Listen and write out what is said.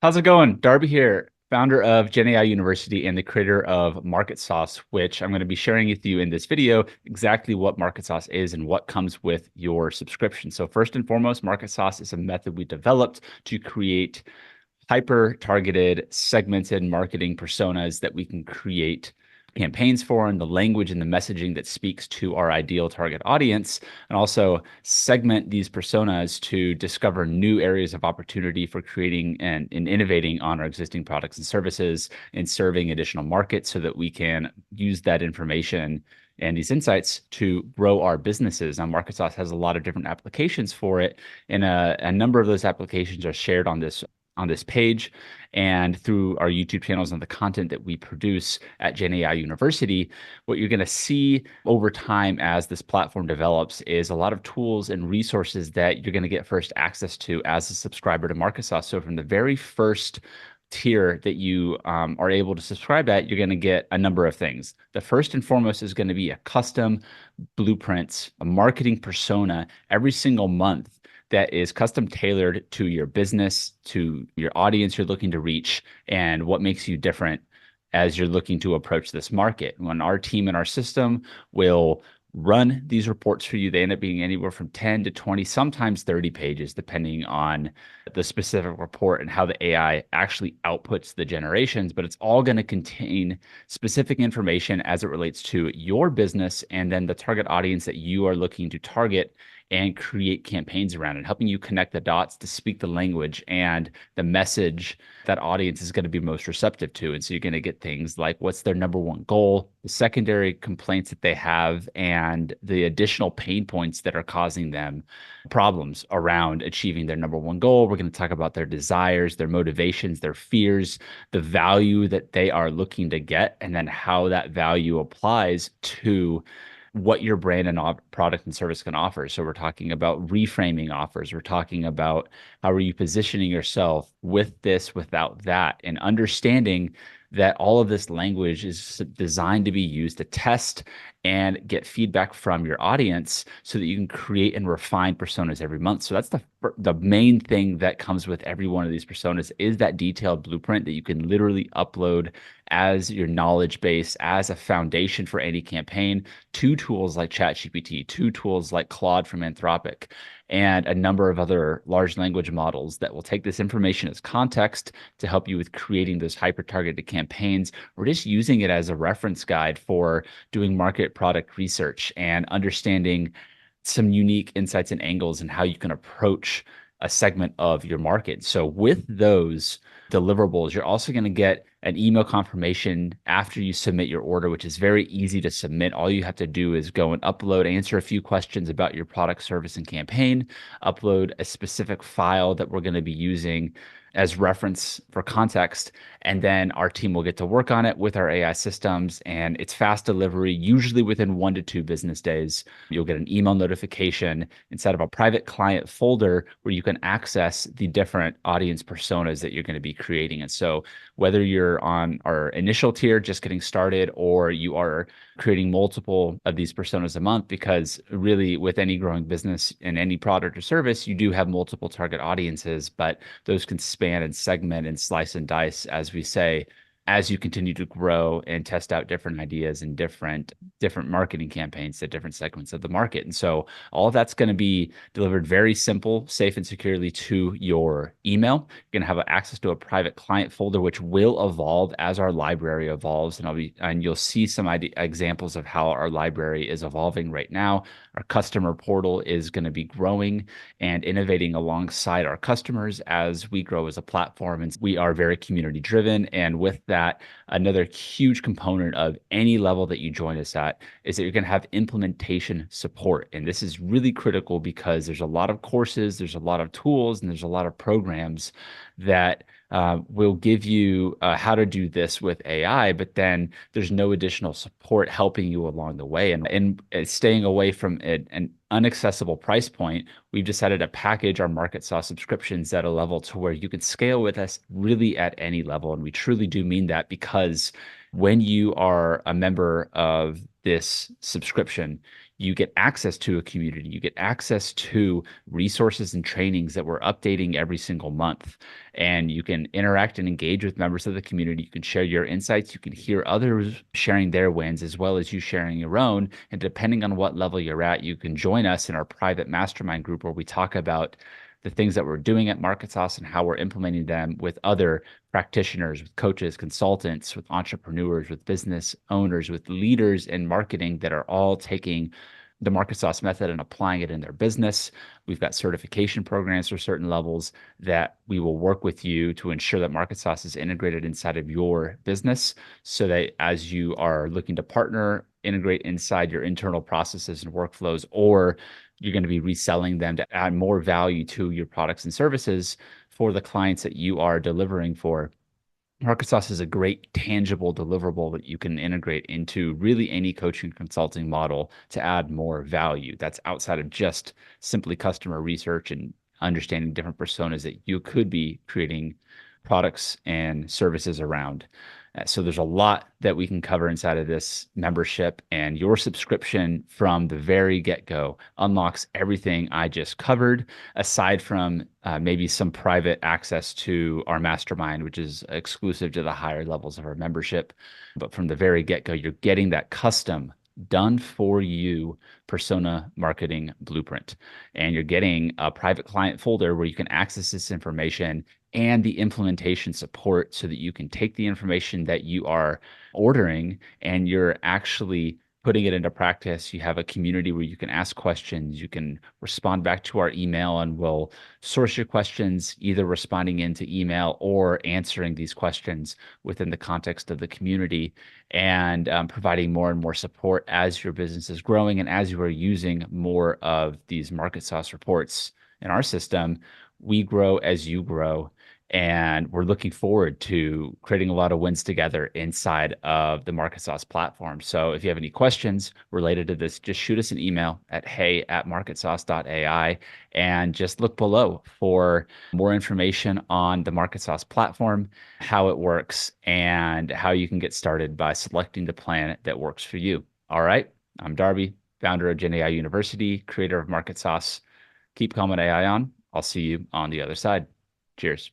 How's it going? Darby here, founder of GenAI University and the creator of MarketSauce, which I'm going to be sharing with you in this video exactly what MarketSauce is and what comes with your subscription. So first and foremost, MarketSauce is a method we developed to create hyper-targeted, segmented marketing personas that we can create campaigns for, and the language and the messaging that speaks to our ideal target audience, and also segment these personas to discover new areas of opportunity for creating and innovating on our existing products and services and serving additional markets so that we can use that information and these insights to grow our businesses. Now, MarketSauce has a lot of different applications for it, and a number of those applications are shared on this page and through our YouTube channels and the content that we produce at GenAI University. What you're going to see over time as this platform develops is a lot of tools and resources that you're going to get first access to as a subscriber to MarketSauce. So from the very first tier that you are able to subscribe at, you're going to get a number of things. The first and foremost is going to be a custom blueprint, a marketing persona every single month that is custom tailored to your business, to your audience you're looking to reach, and what makes you different as you're looking to approach this market. When our team and our system will run these reports for you, they end up being anywhere from 10 to 20, sometimes 30 pages, depending on the specific report and how the AI actually outputs the generations. But it's all going to contain specific information as it relates to your business and then the target audience that you are looking to target and create campaigns around it, helping you connect the dots to speak the language and the message that audience is going to be most receptive to. And so you're going to get things like what's their number one goal, the secondary complaints that they have, and the additional pain points that are causing them problems around achieving their number one goal. We're going to talk about their desires, their motivations, their fears, the value that they are looking to get, and then how that value applies to what your brand and product and service can offer. So we're talking about reframing offers. We're talking about how are you positioning yourself with this, without that, and understanding that all of this language is designed to be used to test and get feedback from your audience so that you can create and refine personas every month. So that's the main thing that comes with every one of these personas is that detailed blueprint that you can literally upload as your knowledge base, as a foundation for any campaign, to tools like ChatGPT, to tools like Claude from Anthropic, and a number of other large language models that will take this information as context to help you with creating those hyper-targeted campaigns. We're just using it as a reference guide for doing market product research and understanding some unique insights and angles and how you can approach a segment of your market. So with those deliverables, you're also going to get an email confirmation after you submit your order, which is very easy to submit. All you have to do is go and upload, answer a few questions about your product, service, and campaign, upload a specific file that we're going to be using as reference for context, and then our team will get to work on it with our AI systems, and it's fast delivery. Usually within 1 to 2 business days, you'll get an email notification instead of a private client folder where you can access the different audience personas that you're going to be creating. And so whether you're on our initial tier just getting started, or you are creating multiple of these personas a month, because really with any growing business and any product or service, you do have multiple target audiences, but those can span and segment and slice and dice, as we say, as you continue to grow and test out different ideas and different marketing campaigns to different segments of the market. And so all of that's going to be delivered very simple, safe, and securely to your email. You're going to have access to a private client folder, which will evolve as our library evolves. And you'll see some examples of how our library is evolving right now. Our customer portal is going to be growing and innovating alongside our customers as we grow as a platform. And we are very community driven. And with that, another huge component of any level that you join us at is that you're going to have implementation support. And this is really critical because there's a lot of courses, there's a lot of tools, and there's a lot of programs that will give you how to do this with AI, but then there's no additional support helping you along the way. And staying away from an inaccessible price point, we've decided to package our MarketSauce subscriptions at a level to where you can scale with us really at any level. And we truly do mean that, because when you are a member of this subscription, you get access to a community, you get access to resources and trainings that we're updating every single month. And you can interact and engage with members of the community. You can share your insights. You can hear others sharing their wins as well as you sharing your own. And depending on what level you're at, you can join us in our private mastermind group where we talk about the things that we're doing at MarketSauce and how we're implementing them with other practitioners, with coaches, consultants, with entrepreneurs, with business owners, with leaders in marketing that are all taking the MarketSauce method and applying it in their business. We've got certification programs for certain levels that we will work with you to ensure that MarketSauce is integrated inside of your business so that as you are looking to partner, integrate inside your internal processes and workflows, or you're going to be reselling them to add more value to your products and services for the clients that you are delivering for. MarketSauce is a great tangible deliverable that you can integrate into really any coaching consulting model to add more value. That's outside of just simply customer research and understanding different personas that you could be creating products and services around. So there's a lot that we can cover inside of this membership, and your subscription from the very get-go unlocks everything I just covered, aside from maybe some private access to our mastermind, which is exclusive to the higher levels of our membership. But from the very get-go, you're getting that custom done for you persona marketing blueprint. And you're getting a private client folder where you can access this information and the implementation support so that you can take the information that you are ordering and you're actually putting it into practice. You have a community where you can ask questions, you can respond back to our email, and we'll source your questions, either responding into email or answering these questions within the context of the community, and providing more and more support as your business is growing and as you are using more of these MarketSauce reports in our system. We grow as you grow. And we're looking forward to creating a lot of wins together inside of the MarketSauce platform. So if you have any questions related to this, just shoot us an email at hey@marketsauce.ai and just look below for more information on the MarketSauce platform, how it works, and how you can get started by selecting the plan that works for you. All right. I'm Darby, founder of GenAI University, creator of MarketSauce. Keep calm AI on. I'll see you on the other side. Cheers.